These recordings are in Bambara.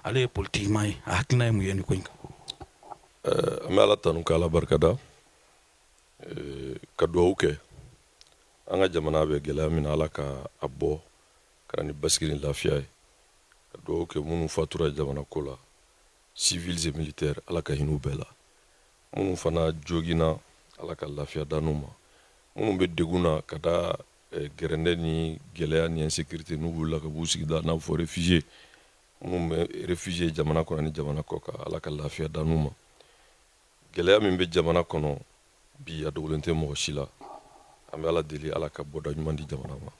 ale politiquement ye a hakilina ye mun ye ni ko in kan. An bɛ ala tanu k'ala barikada ka duwawu kɛ an ka jamana bɛ gɛlɛya min na ala ka a bɔ ka ni basigi ni lafiya ye ka duwawu kɛ minnu fatura jamana ko la civils et militaires ala ka hin'u bɛɛ la minnu fana jogina ala ka lafiya d'anu ma minnu bɛ degun na ka da gɛrɛndɛ ni gɛlɛya ni insécurité n'u wulila ka b'u sigida n'a fɔ réfugié minnu bɛ réfugié jamana kɔnɔ ni jamana kɔ kan ala ka lafiya d'anu ma gɛlɛya min bɛ jamana kɔnɔ bi a dogolen tɛ mɔgɔ si la an bɛ ala deli ala ka bɔda ɲuman di jamana ma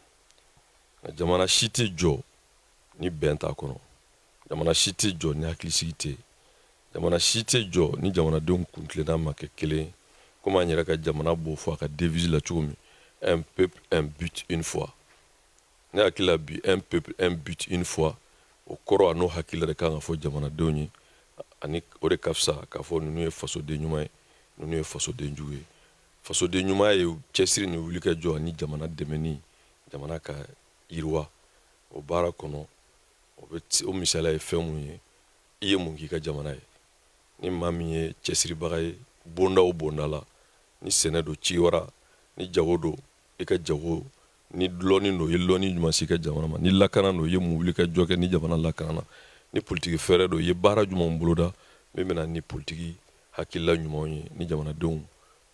nka jamana si tɛ jɔ ni bɛn t'a kɔnɔ jamana si tɛ jɔ ni hakilisigi tɛ jamana si tɛ jɔ ni jamanadenw kuntilenna ma kɛ kelen ye komi an yɛrɛ ka jamana b'o fɔ a ka devise la cogo min un peuple un but une fois ne hakili la bi un peuple un but une fois o kɔrɔ a n'o hakili de kan ka fɔ jamanadenw ye ani o de ka fisa k'a fɔ ninnu ye fasoden ɲuman ye ninnu ye fasoden jugu ye fasoden ɲuman ye cɛsiri ni wulikajɔ ani jamana dɛmɛni jamana ka yiriwa o baara kɔnɔ o misaliya ye fɛn mun ye i ye mun k'i ka jamana ye ni maa min ye cɛsiribaga ye bonda o bonda la ni sɛnɛ don ci wara ni jago don i ka jago ni lɔnni don i ye lɔnni ɲuman si i ka jamana ma ni lakana don i ye mun wulikajɔ kɛ ni jamana lakanana ni politiki fɛɛrɛ don i ye baara jumɛnw boloda min bɛna ni politiki hakilila ɲumanw ye ni jamanadenw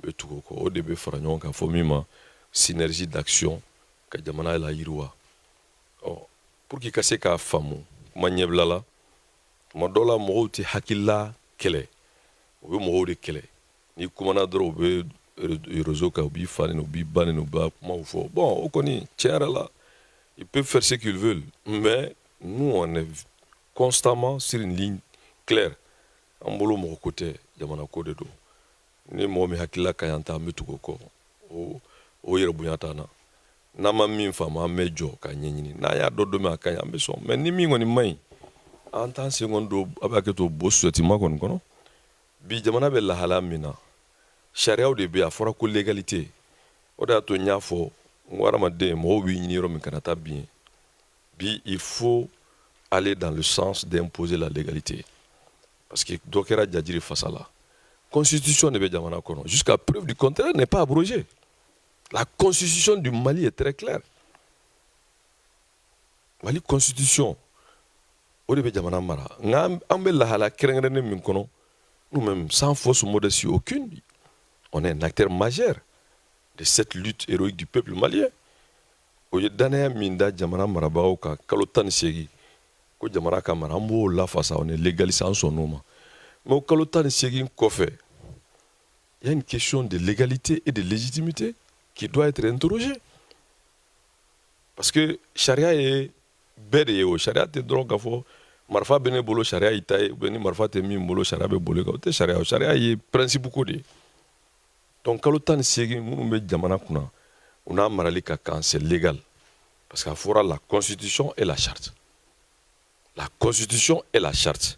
bɛ tugu o kɔ o de bɛ fara ɲɔgɔn kan fɔ min ma synergie d'action ka jamana la yiriwa pour que i ka se k'a faamu kuma ɲɛbila la tuma dɔ la mɔgɔw tɛ hakilila kɛlɛ u bɛ mɔgɔw de kɛlɛ n'i kumana dɔrɔn u bɛ réseau kan u b'i fa nin u b'i ba nin u b'a kumaw fɔ bon o kɔni tiɲɛ yɛrɛ la ils peuvent faire ce qu'ils veulent mais nous on est constamment sur une ligne claire an bolo mɔgɔ ko tɛ jamana ko de don ni mɔgɔ min hakilila ka ɲi an ta an bɛ tugu o kɔ o yɛrɛ bonya t'an na n'an ma min faamu an bɛ jɔ k'a ɲɛɲini n'an y'a dɔn don min a ka ɲi an bɛ sɔn mais ni min kɔni man ɲi an t'an sen kɔni don a bɛ hakɛ to o suɛtima kɔni kɔnɔ bi jamana bɛ lahala min na sariyaw de bɛ yen a fɔra ko légalité o de y'a to n y'a fɔ n ko hadamaden mɔgɔw b'i ɲini yɔrɔ min kana taa bin yen bi il faut aller dans le sens d'imposer la légalité parce que dɔ kɛra jajiri fasa la constitution de bɛ jamana kɔnɔ jusqu'à preuve du contraire n'est pas abrogée la constitution du Mali est très claire Mali constitution o de bɛ jamana mara nka an bɛ lahala kɛrɛnkɛrɛnnen min kɔnɔ nous-mêmes sans fausse modestie aucune on est un acteur majeur de cette lutte héroïque du peuple malien o ye danaya min da jamana marabagaw kan kalo 18 ko jamana ka mara an b'o lafasa on est légaliste an sɔnn'o ma mais o kalo 18 kɔfɛ il y a une question de légalité et de légitimité qui doit être interrogée parce que sariya ye bɛɛ de ye o sariya tɛ dɔrɔn k'a fɔ marifa bɛ ne bolo sariya y'i ta ye ou bien ni marifa tɛ min bolo sariya bɛ boli kan o tɛ sariya o sariya ye principe ko de ye donc kalo 18 minnu bɛ jamana kunna u n'a marali ka kan c'est légal parce que a fɔra la constitution et la charte la constitution et la charte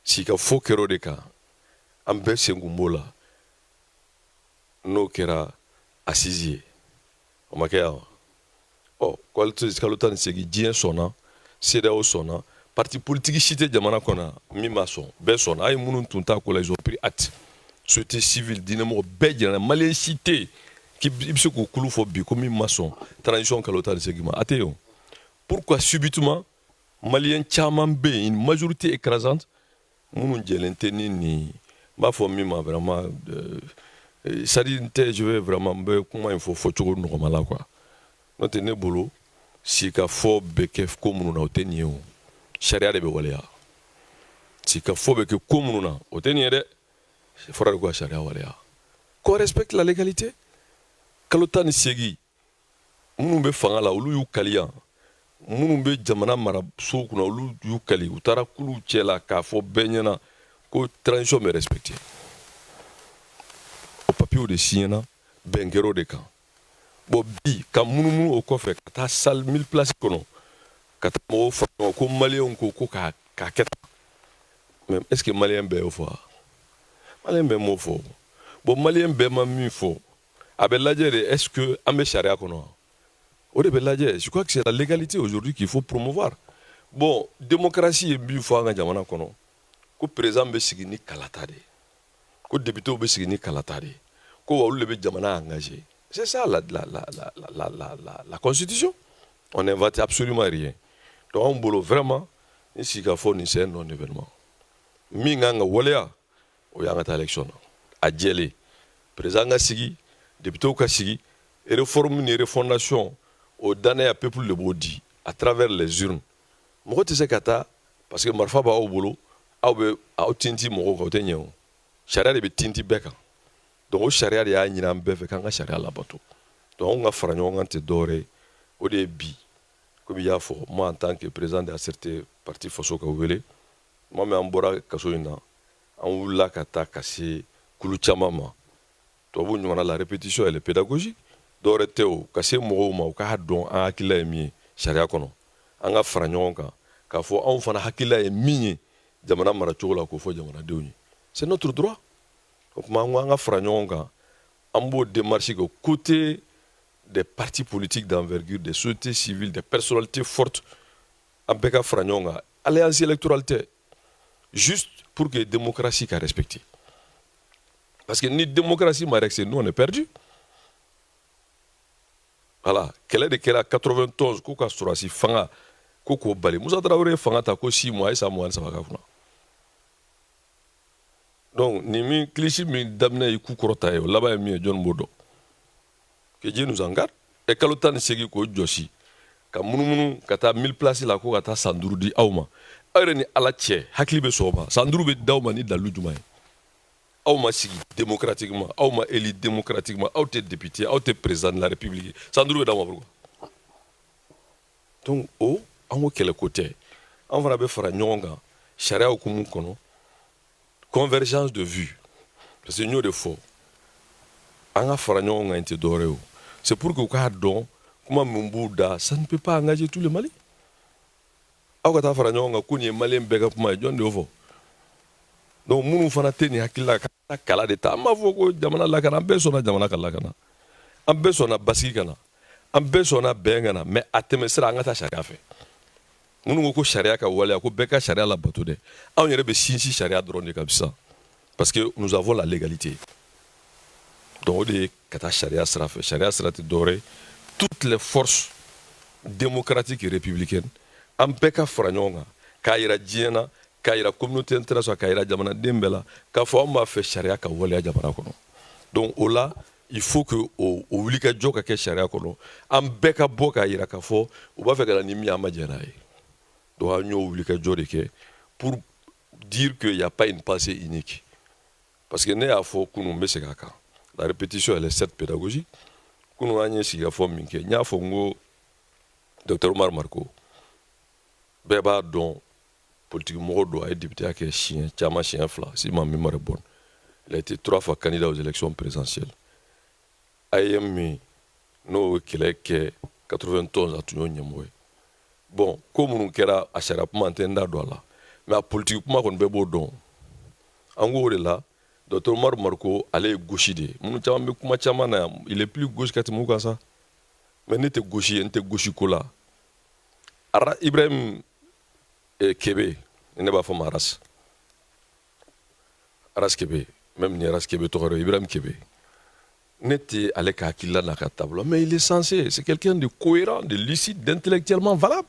si ka fɔ kɛra o de kan an bɛɛ sen kun b'o la n'o kɛra assise ye o ma kɛ yan kalo 18 diɲɛ sɔnna CEDEAO sɔnna parti politique si tɛ jamana kɔnɔ min ma sɔn bɛɛ sɔnna a ye minnu tun t'a ko la ils ont pris acte société civile diinɛmɔgɔ bɛɛ jɛnna maliyɛn si tɛ yen k'i bɛ se k'o kulu fɔ bi ko min ma sɔn transition kalo 18 ma a tɛ yen o pourquoi subitement maliyɛn caman bɛ yen une majorité écrasante minnu jɛlen tɛ ni nin n b'a fɔ min ma vraiment c'est-à-dire n tɛ je vais vraiment n bɛ kuma in fɔ fɔcogo nɔgɔma la quoi n'o tɛ ne bolo si ka fɔ bɛ kɛ ko minnu na o tɛ nin ye o sariya de bɛ waleya si ka fɔ bɛ kɛ ko minnu na o tɛ nin ye dɛ fɔra de ko ka sariya waleya qu'on respecte la légalité kalo 18 minnu bɛ fanga la olu y'u kali yan minnu bɛ jamana maraso kunna olu y'u kali u taara kulu cɛ la k'a fɔ bɛɛ ɲɛna ko transition bɛ respecté o papiyew de signera bɛn kɛra o de kan bon bi ka munumunu o kɔfɛ ka taa salle 1000 places kɔnɔ ka taa mɔgɔw fara ɲɔgɔn ko maliyɛnw ko k'a kɛ tan mais est ce que maliyɛn bɛɛ y'o fɔ wa maliyɛn bɛɛ m'o fɔ bon maliyɛn bɛɛ ma min fɔ a bɛ lajɛ de est ce que an bɛ sariya kɔnɔ o de bɛ lajɛ je crois que c'est la légalité aujourd'hui qu'il faut promouvoir bon démocratie ye min fɔ an ka jamana kɔnɔ ko président bɛ sigi ni kalata de ye ko député bɛ sigi ni kalata de ye ko wa olu de bɛ jamana engagé. C'est ça la constitution. On n'invente absolument rien. Donc on bolo vraiment ici ka fɔ ni c'est un non événement min kan ka waleya o y'an ka taa élection na a jɛlen président ka sigi député ka sigi réforme ni refondation o danaya peuple de b'o di à travers les urnes mɔgɔ tɛ se ka taa parce que marifa b'aw bolo aw bɛ aw tinti mɔgɔw kan o tɛ ɲɛ o sariya de bɛ tinti bɛɛ kan donc o sariya de y'a ɲini an bɛɛ fɛ k'an ka sariya labato donc anw ka fara ɲɔgɔn kan tɛ dɔwɛrɛ ye o de ye bi comme i y'a fɔ moi en tant que président de ACT parti faso ka wele moi min an bɔra kaso in na an wulila ka taa ka se kulu caman ma tubabu ɲɔgɔnna la répétition elle est pédagogique dɔwɛrɛ tɛ o ka se mɔgɔw ma u k'a dɔn an hakilila ye min ye sariya kɔnɔ an ka fara ɲɔgɔn kan k'a fɔ anw fana hakilila ye min ye jamana maracogo la k'o fɔ jamanadenw ye c'est notre droit o tuma an ka fara ɲɔgɔn kan an b'o démarche kɛ côté des partis politiques d'envergure, des sociétés civiles, des personnalités fortes, en bɛɛ ka fara ɲɔgɔn kan alliance électorale tɛ juste pour que démocratie ka respecter parce que ni démocratie ma respecté nous on est perdu voilà kɛlɛ de kɛra 91 ko ka sɔrɔsi fanga ko k'o bali Musa Tarawele ye fanga ta ko 6 mois et 3 mois saba ka kunna donc ni min kilisi min daminɛ ye ku kɔrɔta ye o laban ye min ye jɔn b'o dɔn que Dieu nous en garde et kalo 18 k'o jɔsi ka munumunu ka taa 1000 places la ko ka taa san 5 di aw ma aw yɛrɛ ni ala cɛ hakili bɛ sɔn o ma san 5 bɛ d'aw ma ni dalu jumɛn ye aw ma sigi démocratiquement aw ma élu démocratiquement aw tɛ député aw tɛ président de la république san 5 bɛ d'aw ma pourquoi donc o an ko kɛlɛ ko tɛ an fana bɛ fara ɲɔgɔn kan sariya hukumu kɔnɔ convergence de vue parce que n y'o de fɔ an ka fara ɲɔgɔn kan tɛ dɔwɛrɛ o c'est pour que u k'a dɔn kuma min b'u da ça ne peut pas engager tous les Mali aw ka taa fara ɲɔgɔn kan ko nin ye maliyɛn bɛɛ ka kuma ye jɔn de y'o fɔ donc minnu fana tɛ nin hakili la ka taa kala de ta an b'a fɔ ko jamana lakana an bɛɛ sɔnna jamana ka lakana an bɛɛ sɔnna basigi ka na an bɛɛ sɔnna bɛn ka na mais a tɛmɛ sira an ka taa sariya fɛ minnu ko sariya ka waleya ko bɛɛ ka sariya labato dɛ anw yɛrɛ bɛ sinsin sariya dɔrɔn de kan sisan parce que nous avons la légalité donc o de ye ka taa sariya sira fɛ sariya sira tɛ dɔwɛrɛ ye toutes les forces démocratiques et républicaines an bɛɛ ka fara ɲɔgɔn kan k'a yira diɲɛ na k'a yira communauté internationale k'a yira jamanaden bɛɛ la k'a fɔ anw b'a fɛ sariya ka waleya jamana kɔnɔ donc o la il faut que o wulikajɔ ka kɛ sariya kɔnɔ an bɛɛ ka bɔ k'a yira k'a fɔ u b'a fɛ ka na ni min an ma jɛn n'a ye donc an y'o wulikajɔ de kɛ pour dire qu'il n'y a pas une pensée unique parce que ne y'a fɔ kunun n bɛ segin a kan la répétition elle est certes pédagogique kunun an ye sigikafɔ min kɛ n y'a fɔ n ko docteur Omar Marko bɛɛ b'a dɔn politique mɔgɔ don a ye député kɛ siɲɛ caman siɲɛ 2 si ma mémoire est bonne il a été 3 fois candidat aux élections présidentielles AEM min n'o ye kɛlɛ kɛ 91 a tun y'o ɲɛmɔgɔ ye bon ko minnu kɛra a sariya kuma n tɛ n da don a la mais a politique kuma kɔni bɛɛ b'o dɔn an ko o de la docteur Omar Marko ale ye gauche de ye minnu caman bɛ kuma caman na yan il est plus gauche ka tɛmɛ u kan sa mais ne tɛ gauche ye n tɛ gauche ko la Ibrahim Kebe ne b'a fɔ ma Aras Kebe même ni Aras Kebe tɔgɔ Ibrahim Kebe ne tɛ ale ka hakilila n'a ka taabolo mais il est censé c'est quelqu'un de cohérent de lucide d'intellectuellement valable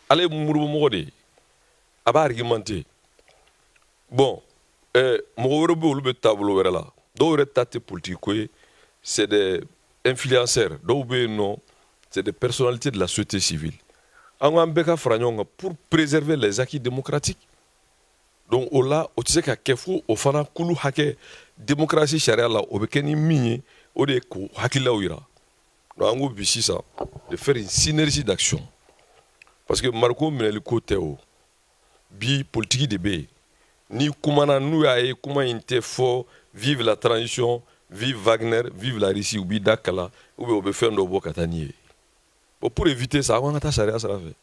ale ye murubumɔgɔ de ye a b'a argumenté bon mɔgɔ wɛrɛ bɛ olu bɛ taabolo wɛrɛ la dɔw yɛrɛ ta tɛ politique ko ye c'est des influenceurs dɔw bɛ yen nɔ c'est des personnalités de la société civile an ko an bɛɛ ka fara ɲɔgɔn kan pour préserver les acquis démocratiques donc o la o tɛ se ka kɛ fo o fana kulu hakɛ démocratie sariya la o bɛ kɛ ni min ye o de ye k'o hakililaw yira donc an ko bi sisan de faire une synergie d'action parce que Mariko minɛli ko tɛ o bi politique de bɛ yen ni kumana n'u y'a ye kuma in tɛ fɔ vive la transition vive Wagner vive la Russie u b'i da kala ou bien u bɛ fɛn dɔ bɔ ka taa n'i ye bon pour éviter ça an ka taa sariya sira fɛ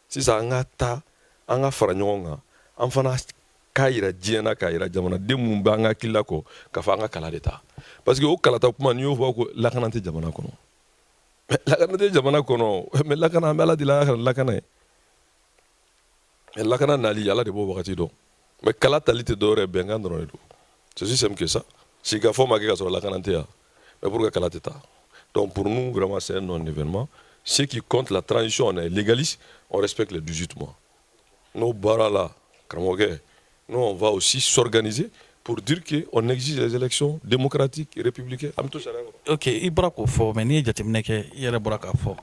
sisan an ka taa an ka fara ɲɔgɔn kan an fana k'a yira diɲɛ na k'a yira jamanaden minnu bɛ an ka hakili la kɔ k'a fɔ an ka kala de ta parce que o kalata kuma n'i y'o fɔ ko lakana tɛ jamana kɔnɔ mais lakana tɛ jamana kɔnɔ mais lakana an bɛ ala deli a ka lakana ye mais lakana nali ala de b'o wagati dɔn mais kala tali tɛ dɔwɛrɛ bɛnkan dɔrɔn de don c'est aussi simple que ça si ka fɔ ma kɛ ka sɔrɔ lakana tɛ yan mais pour que kala tɛ taa donc pour nous vraiment c'est un non-événement. Ceux qui comptent la transition, on est légaliste, on respecte les 18 mois. Nos barras là, nous on va aussi s'organiser pour dire qu'on exige les élections démocratiques et républicaines. Ok, i bɔra k'o fɔ mais n'i ye jateminɛ kɛ i yɛrɛ bɔra k'a fɔ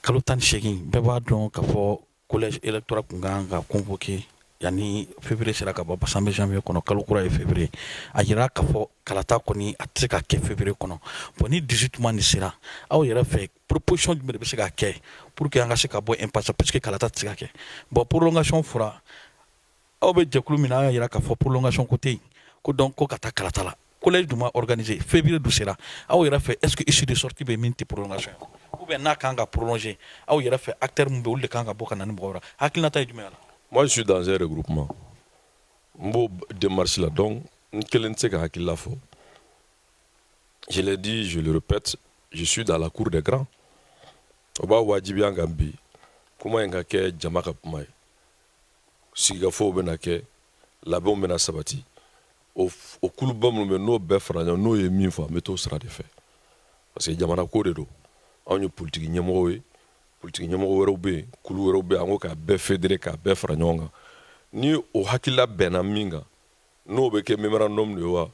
kalo 18 bɛɛ b'a dɔn k'a fɔ collège électoral kun kan ka convoquer yani février sera ka bɔ parce que an bɛ janvier kɔnɔ kalo kura ye février a yira k'a fɔ kalata kɔni a tɛ se ka kɛ février kɔnɔ bon ni 18 mois nin sera aw yɛrɛ fɛ proposition jumɛn de bɛ se ka kɛ pour que an ka se ka bɔ impasse parce que kalata tɛ se ka kɛ bon prolongation fɔra aw bɛ jɛkulu min na an y'a yira k'a fɔ prolongation ko tɛ yen ko donc ko ka taa kalata la collège dun ma organisé février dun sera aw yɛrɛ fɛ est ce que issue de sortie bɛ min tɛ prolongation ou bien n'a kan ka prolonger aw yɛrɛ fɛ acteur min bɛ olu de kan ka bɔ ka na ni mɔgɔ wɛrɛ hakilinata ye jumɛn ye a la. Moi, je suis dans un regroupement. Mbo démarche là, donc, je l'ai dit, je le répète, je suis dans la cour des grands. Oba wajibi en Gambie, comment en kake jamaka pumai. Sigafo benake, labon bena sabati. Au kulubam nous no befranya, no yemi fa, mais tout sera fait. Parce que jamana ko de do. On y politique nyamowe. Politique ɲɛmɔgɔ wɛrɛw bɛ yen kulu wɛrɛw bɛ yen an ko k'a bɛɛ fédéré k'a bɛɛ fara ɲɔgɔn kan ni o hakilila bɛnna min kan n'o bɛ kɛ mémorandum de ye wa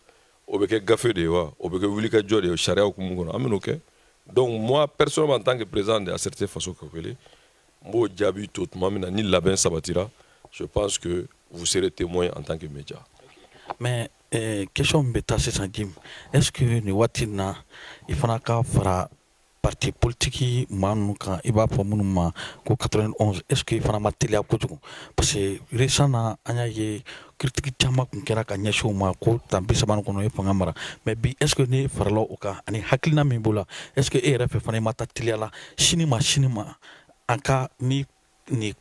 o bɛ kɛ gafe de ye wa o bɛ kɛ wulikajɔ de ye sariya hukumu kɔnɔ an bɛ n'o kɛ donc moi personnellement en tant que président de ACT faso ka wele n b'o jaabi to tuma min na ni labɛn sabatira je pense que vous serez témoin en tant que média. Mais question bɛ taa sisan Jim est ce que nin waati in na i fana ka fara parti politique maa ninnu kan i b'a fɔ minnu ma ko 91 est ce que i fana ma teliya kojugu parce que récent na an y'a ye critique caman kun kɛra ka ɲɛsin o ma ko tan 30 kɔnɔ i fanga mara mais bi est ce que ne farala o kan ani hakilina min b'o la est ce que e yɛrɛ fɛ fana i ma taa teliya la sini ma an ka ni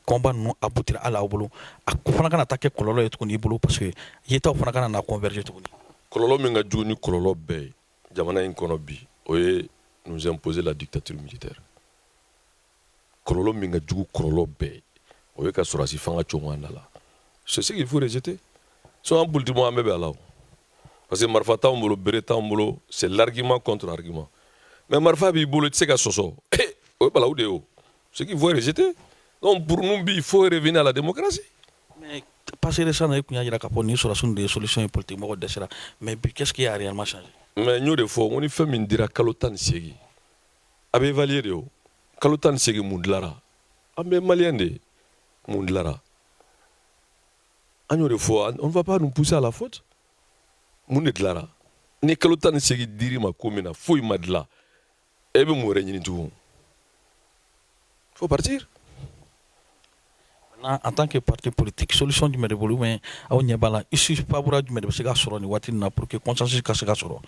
combat ninnu aboutira hali aw bolo a fana kana taa kɛ kɔlɔlɔ ye tuguni i bolo parce que yetaw fana kana na converger tuguni. kɔlɔlɔ min ka jugu ni kɔlɔlɔ bɛɛ ye jamana in kɔnɔ bi o ye nous imposer la dictature militaire. Kɔlɔlɔ min ka jugu kɔlɔlɔ bɛɛ ye o ye ka sɔrɔdasi fanga cogo an da la c'est ce qu'il faut rejeter so an politique an bɛɛ bɛ a la o parce que marifa t'anw bolo bere t'anw bolo c'est l'argument contre argument mais marifa b'i bolo i tɛ se ka sɔsɔ o ye balawu de ye o ce qu'il faut rejeter donc pour nous bi il faut revenir à la démocratie. Mais parce que récemment i kun y'a jira k'a fɔ nin sɔrɔdasiw de ye solution ye politique mɔgɔ dɛsɛra mais bi qu'est-ce qui a réellement changé. Mais n y'o de fɔ n ko ni fɛn min dira kalo 18 a bɛ évaluer de o kalo 18 mun dilara an bɛ maliyɛn de mun dilara an y'o de fɔ on ne va pas nous pousser à la faute mun de dilara ni kalo 18 dir'i ma ko min na foyi ma dilan e bɛ mun wɛrɛ ɲini tugun faut partir. En tant que parti politique solution jumɛn de bolo mais aw ɲɛ b'a la issue favorable jumɛn de bɛ se ka sɔrɔ nin waati in na pour que consensus ka se ka sɔrɔ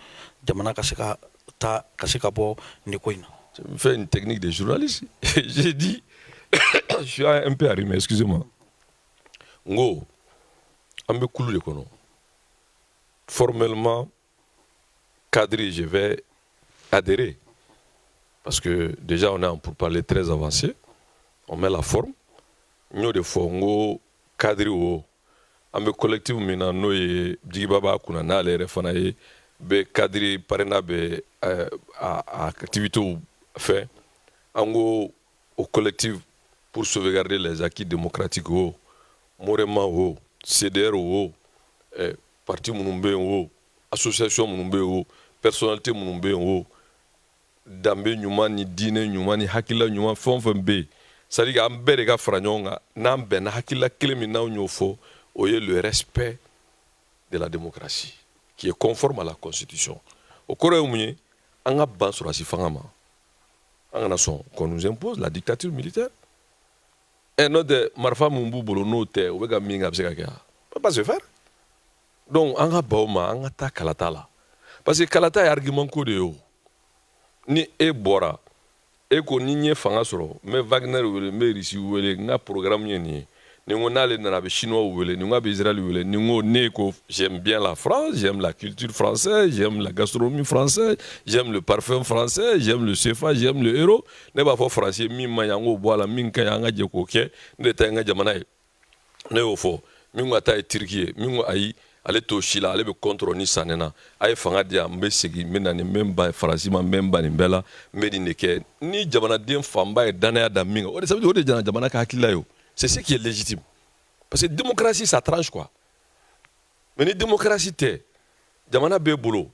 jamana ka se ka taa ka se ka bɔ nin ko in na. Je fais une technique de journaliste. J'ai dit, je suis un peu arrimé, excusez-moi. Ngo, on me coule de kono. Formellement, cadré, je vais adhérer. Parce que déjà, on est en pourparlers très avancé. On met la forme. Nous, de fongo, cadré ou on me collectif, maintenant, nous, Djibaba, Kunana, les refanaïs, be cadré, parena, be activité fait au collectif pour sauvegarder les acquis démocratiques au Morema au CDR au parti Mounumbe au association Mounumbe au personnalité Mounumbe au Dambe Nyuma ni Dine Nyuma ni Hakila Nyuma Fonfembe c'est-à-dire qu'en Berega Franyonga n'amben Hakila Klemina Nyofo oye le respect de la démocratie qui est conforme à la constitution au Coréoumie en a ban sur la Sifangama en nation qu'on nous impose la dictature militaire et notre marfa mumbu bolo note ou bega minga bseka peut pas se faire donc en a bauma en ta kalata la parce que kalata est argument ko de yo ni e bora e ko ni nye fanga soro mais Wagner wele mais Russie wele nga programme ni ngo nale na be chinois wele ngo be israël wele ngo ne ko j'aime bien la France, j'aime la culture française, j'aime la gastronomie française, j'aime le parfum français, j'aime le CFA, j'aime le euro ne ba fo français mi ma yango boala min ka yanga je ko ke ne ta nga jamana ne y'o fɔ min ko a ta ye Turki ye min ko ayi ale t'o si la ale bɛ contre ni sanɛ na a ye fanga di yan n bɛ segin n bɛ na nin n bɛ n ban Faransi ma n bɛ n ban nin bɛɛ la n bɛ nin de kɛ ni jamanaden fanba ye danaya da min kan o de ça veut dire o de ye jamana ka hakilila ye o c'est ce qui est légitime parce que démocratie ça tranche quoi mais ni démocratie tɛ jamana b'e bolo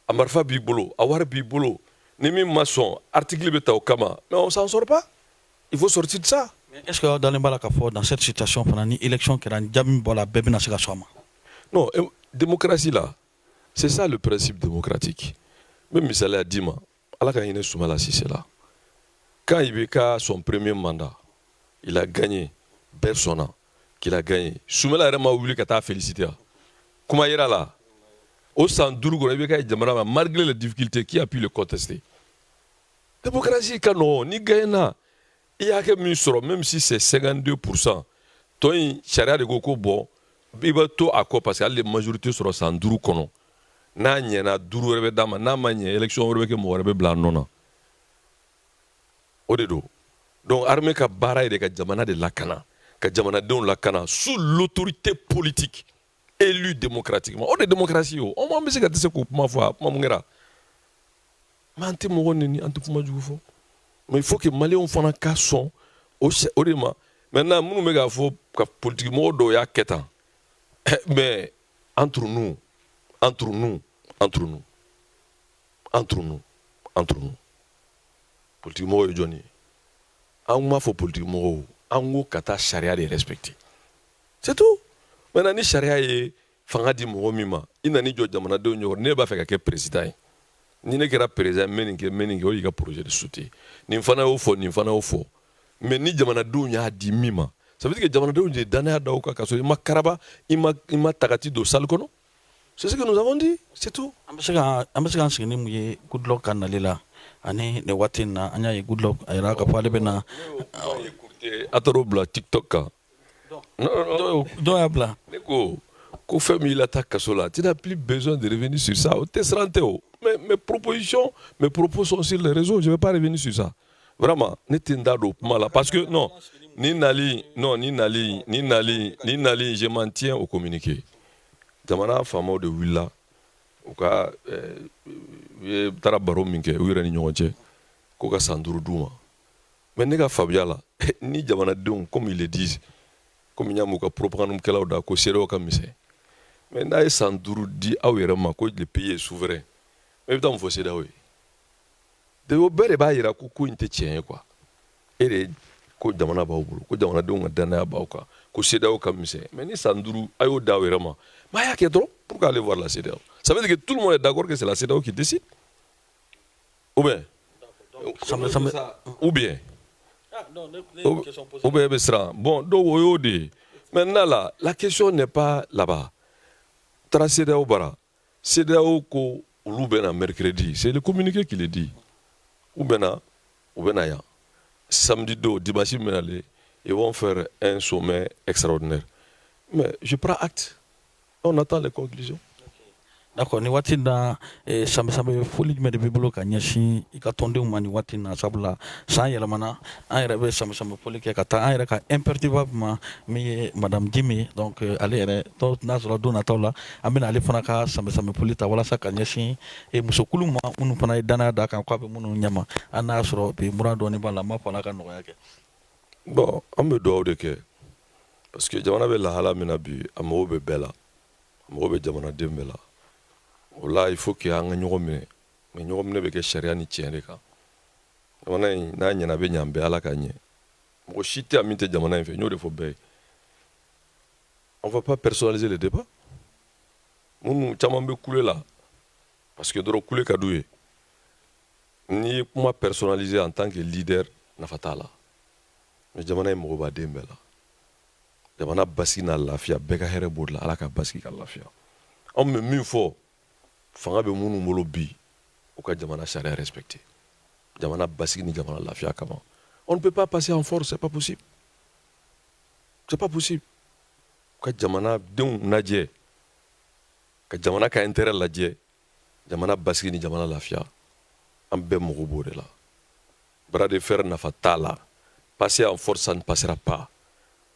a marifa b'i bolo a wari b'i bolo ni min ma sɔn article bɛ ta o kama mais on s'en sort pas il faut sortir de ça. Est-ce que dalen b'a la k'a fɔ dans cette situation fana ni élection kɛra ni jaabi min bɔra bɛɛ bɛna se ka sɔn a ma. Non, démocratie là, c'est ça le principe démocratique. Même misaliya d'i ma, Ala ka hinɛ Sumala Sise la. Quand IBK son premier mandat, il a gagné, personne qu'il a gagné. Sumala yɛrɛ ma wuli ka taa féliciter. Kuma yira la. Au san 5 kɔnɔ IBK ye jamana ma malgré les difficultés qui a pu le contester. Démocratie ka nɔgɔn ni gagné na i y'a kɛ min sɔrɔ même si c'est 52%. Tɔ in sariya de ko ko bɔ i bɛ to a kɔ parce que hali majorité sɔrɔ san 5 kɔnɔ n'a ɲɛna 5 wɛrɛ bɛ d'a ma n'a ma ɲɛ élection wɛrɛ bɛ kɛ mɔgɔ wɛrɛ bɛ bila a nɔ na o de don donc armée ka baara ye de ka jamana de lakana ka jamanadenw lakana sous l'autorité politique élue démocratiquement o de démocratie ye o an bɛ se ka tɛ se k'o kuma fɔ a kuma mun kɛra mais an tɛ mɔgɔ neni an tɛ kuma jugu fɔ mais il faut que maliyɛnw fana ka sɔn o de ma maintenant minnu bɛ k'a fɔ ka politique mɔgɔ dɔw y'a kɛ tan mais entre nous, politique mɔgɔw ye jɔn ye an m'a fɔ politique mɔgɔw an ko ka taa sariya de respecter c'est tout maintenant ni sariya ye fanga di mɔgɔ min ma i nana i jɔ jamanadenw ɲɛkɔrɔ ne b'a fɛ ka kɛ président ye ni ne kɛra président n bɛ nin kɛ o y'i ka projet de sauter nin fana y'o fɔ mais ni jamanadenw y'a di min ma ça veut dire que jamanadenw de danaya da o kan ka sɔrɔ i ma karaba i ma tagati don salle kɔnɔ c'est ce que nous avons dit c'est tout. an bɛ se k'an sigi ni mun ye Goodluck ka nali la ani nin waati in na an y'a ye Goodluck a yira k'a fɔ ale bɛ na. a taara o bila TikTok kan. dɔw y'a bila. ne ko fɛn min y'i la taa kaso la tu n'as plus besoin de revenir sur ça o tɛ siran tɛ o mais mes propos sont sur les réseaux je vais pas revenir sur ça vraiment ne tɛ n da don o kuma la parce que non. Ni nali, je m'en tiens au communiqué. Jamana famaw de willa u ka u taara baro min kɛ u yɛrɛ ni ɲɔgɔn cɛ ko ka san 5 d'u ma mais ne ka faamuya la ni jamanadenw comme ils le disent comme n y'a mɛn u ka propagandekɛlaw da ko CEDEAO ka misɛn mais n'a ye san 5 di aw yɛrɛ ma ko le pays est souverain mais i bɛ taa mun fɔ CEDEAO ye o bɛɛ de b'a jira ko in tɛ tiɲɛ ye quoi e de ko jamana b'aw bolo ko jamanadenw ka danaya b'aw kan ko CEDEAO ka misɛn mais ni san 5 a y'o d'aw yɛrɛ ma mais a y'a kɛ dɔrɔn pour aller voir la CEDEAO ça veut dire que tout le monde est d'accord que c'est la CEDEAO qui décide ou bien e bɛ siran bon donc o y'o de ye maintenant là la question n'est pas là-bas taara CEDEAO bara CEDEAO ko olu bɛna mercredi c'est le communiqué qui le dit u bɛna yan samedi do dimanche minale ils vont faire un sommet extraordinaire mais je prends acte on attend les conclusions. D'accord ni waati na sambe foli jumɛn de b'i bolo ka ɲɛsin i ka tɔndenw ma ni waati na sabula san yɛlɛmana an yɛrɛ bɛ sambe foli kɛ ka taa an yɛrɛ ka imperturbable ma min ye madame Djimi donc ale yɛrɛ n'a sɔrɔ don nataw la an bɛna ale fana ka sambe foli ta walasa ka ɲɛsin musokulu ma minnu fana ye danaya da kan k'a bɛ minnu ɲɛma an n'a sɔrɔ bi mura dɔɔni b'a la n b'a fɔ ala ka nɔgɔya kɛ. Bon an bɛ dugawu de kɛ parce que jamana bɛ lahala min na bi a mago bɛ bɛɛ la a mago bɛ jamanaden bɛɛ la. Là, il faut qu'il y ait un ɲɔgɔn minɛ mais ɲɔgɔn minɛ bɛ kɛ sariya ni tiɲɛ de kan jamana in n'a ɲɛna a bɛ ɲɛ an bɛɛ ala ka ɲɛ mɔgɔ si tɛ yan min tɛ jamana in fɛ n y'o de fɔ bɛɛ ye on va pas personnaliser le débat minnu caman bɛ kule la parce que dɔrɔn kule ka d'u ye n'i ye kuma personnaliser en tant que leader nafa t'a la mais jamana in mago b'a den bɛɛ la jamana basigi n'a lafiya bɛɛ ka hɛrɛ b'o de la ala ka basigi ka lafiya anw bɛ min fɔ fanga bɛ minnu bolo bi u ka jamana sariya respecter jamana basigi ni jamana lafiya kama on ne peut pas passer en force c'est pas possible ka jamana denw lajɛ ka jamana ka intérêt lajɛ jamana basigi ni jamana lafiya an bɛɛ mago b'o de la bras de fer nafa t'a la passer en force ça ne passera pas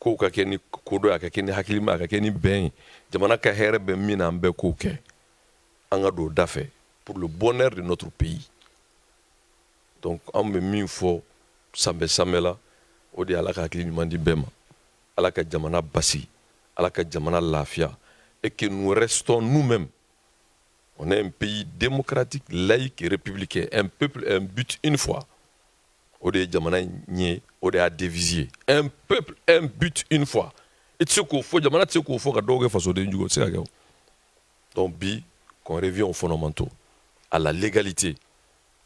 ko ka kɛ ni kodo a ka kɛ ni hakilima a ka kɛ ni bɛn ye jamana ka hɛrɛ bɛ min na an bɛɛ k'o kɛ an ka don da fɛ pour le bonheur de notre pays. Donc an bɛ min fɔ sanbɛ sanbɛ la o de ye ala ka hakili ɲuman di bɛɛ ma, ala ka jamana basi, ala ka jamana lafiya, et que nous restons nous-mêmes. On est un pays démocratique, laïque et républicain, un peuple, un but une fois. O de ye jamana ɲɛ, o de y'a déviser. Un peuple, un but une fois. I tɛ se k'o fɔ, jamana tɛ se k'o fɔ ka dɔw kɛ fasoden jugu, o tɛ se ka kɛ o. Donc bi, qu'on revient aux fondamentaux, à la légalité,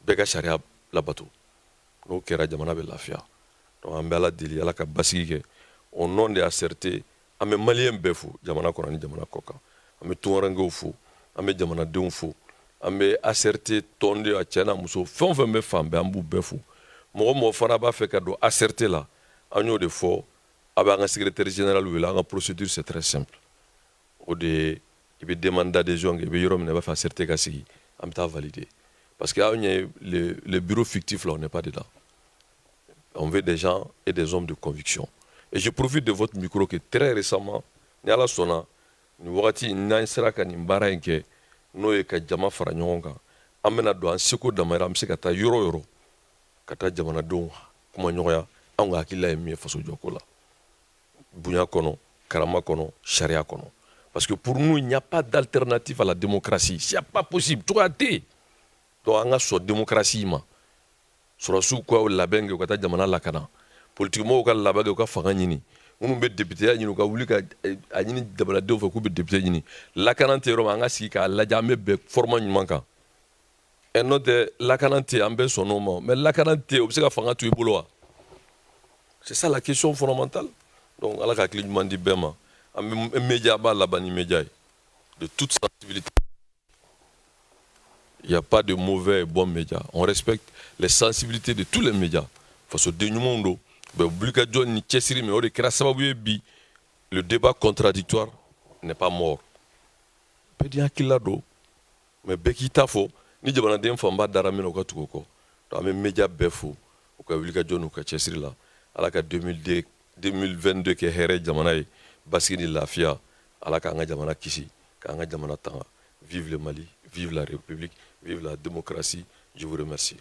bɛɛ ka sariya labato. N'o kɛra jamana bɛ lafiya. Donc an bɛ ala deli, ala ka basigi kɛ. Au nom de ACRT, an bɛ maliyɛn bɛɛ fo, jamana kɔnɔ ni jamana kɔ kan. An bɛ tunkarankew fo, an bɛ jamanadenw fo, an bɛ ACRT tɔnden a cɛ n'a muso fɛn o fɛn bɛ fan bɛɛ an b'u bɛɛ fo. Mɔgɔ mɔgɔ fana b'a fɛ ka don ACRT la, an y'o de fɔ, a bɛ an ka secrétaire général wele, an ka procédure c'est très simple. O de ye i bɛ demande d'adhésion kɛ, i bɛ yɔrɔ min na i b'a fɛ ACRT ka sigi, an bɛ taa valider. Parce que anw ye les bureaux fictifs là, on n'est pas dedans. On veut des gens et des hommes de conviction. Et je profite de votre micro que très récemment, ni ala sɔnna ni wagati n'an sera ka nin baara in kɛ n'o ye ka jama fara ɲɔgɔn kan, an bɛna don an seko damayira, an bɛ se ka taa yɔrɔ o yɔrɔ ka taa jamanadenw kuma ɲɔgɔnya anw ka hakilila ye min ye faso jɔko la, bonya kɔnɔ, karama kɔnɔ, sariya kɔnɔ. Parce que pour nous, il n'y a pas d'alternative à la démocratie. C'est pas possible. Cogoya tɛ yen. Donc an ka sɔn démocratie ma. Sɔrɔsiw ka labɛn kɛ u ka taa jamana lakana, politikimɔgɔw ka labɛn kɛ u ka fanga ɲini, minnu bɛ députéya ɲini u ka wuli ka a ɲini jamanadenw fɛ k'u bɛ député ɲini. Lakana tɛ yɔrɔ min an ka sigi k'a lajɛ an bɛ bɛn format ɲuman kan. Et n'o tɛ lakana tɛ an bɛ sɔn n'o ma, mais lakana tɛ o bɛ se ka fanga to i bolo wa? C'est ça la question fondamentale. Donc ala ka hakili ɲuman di bɛɛ ma. An bɛ média b'a laban ni média ye de toute sensibilité. Il n'y a pas de mauvais et bons médias. On respecte les sensibilités de tous les médias. Parce que le débat contradictoire n'est pas mort. Mais Bekita fo ni jamanaden fanba dara min o ka tugu kɔ. Donc an bɛ média bɛɛ fo u ka wulikajɔ n'u ka cɛsiri la. Ala ka 2022 kɛ hɛrɛ jamana ye, basigi ni lafiya. Ala k'an ka jamana kisi, k'an ka jamana tanga. Vive le Mali, vive la République, vive la démocratie. Je vous remercie.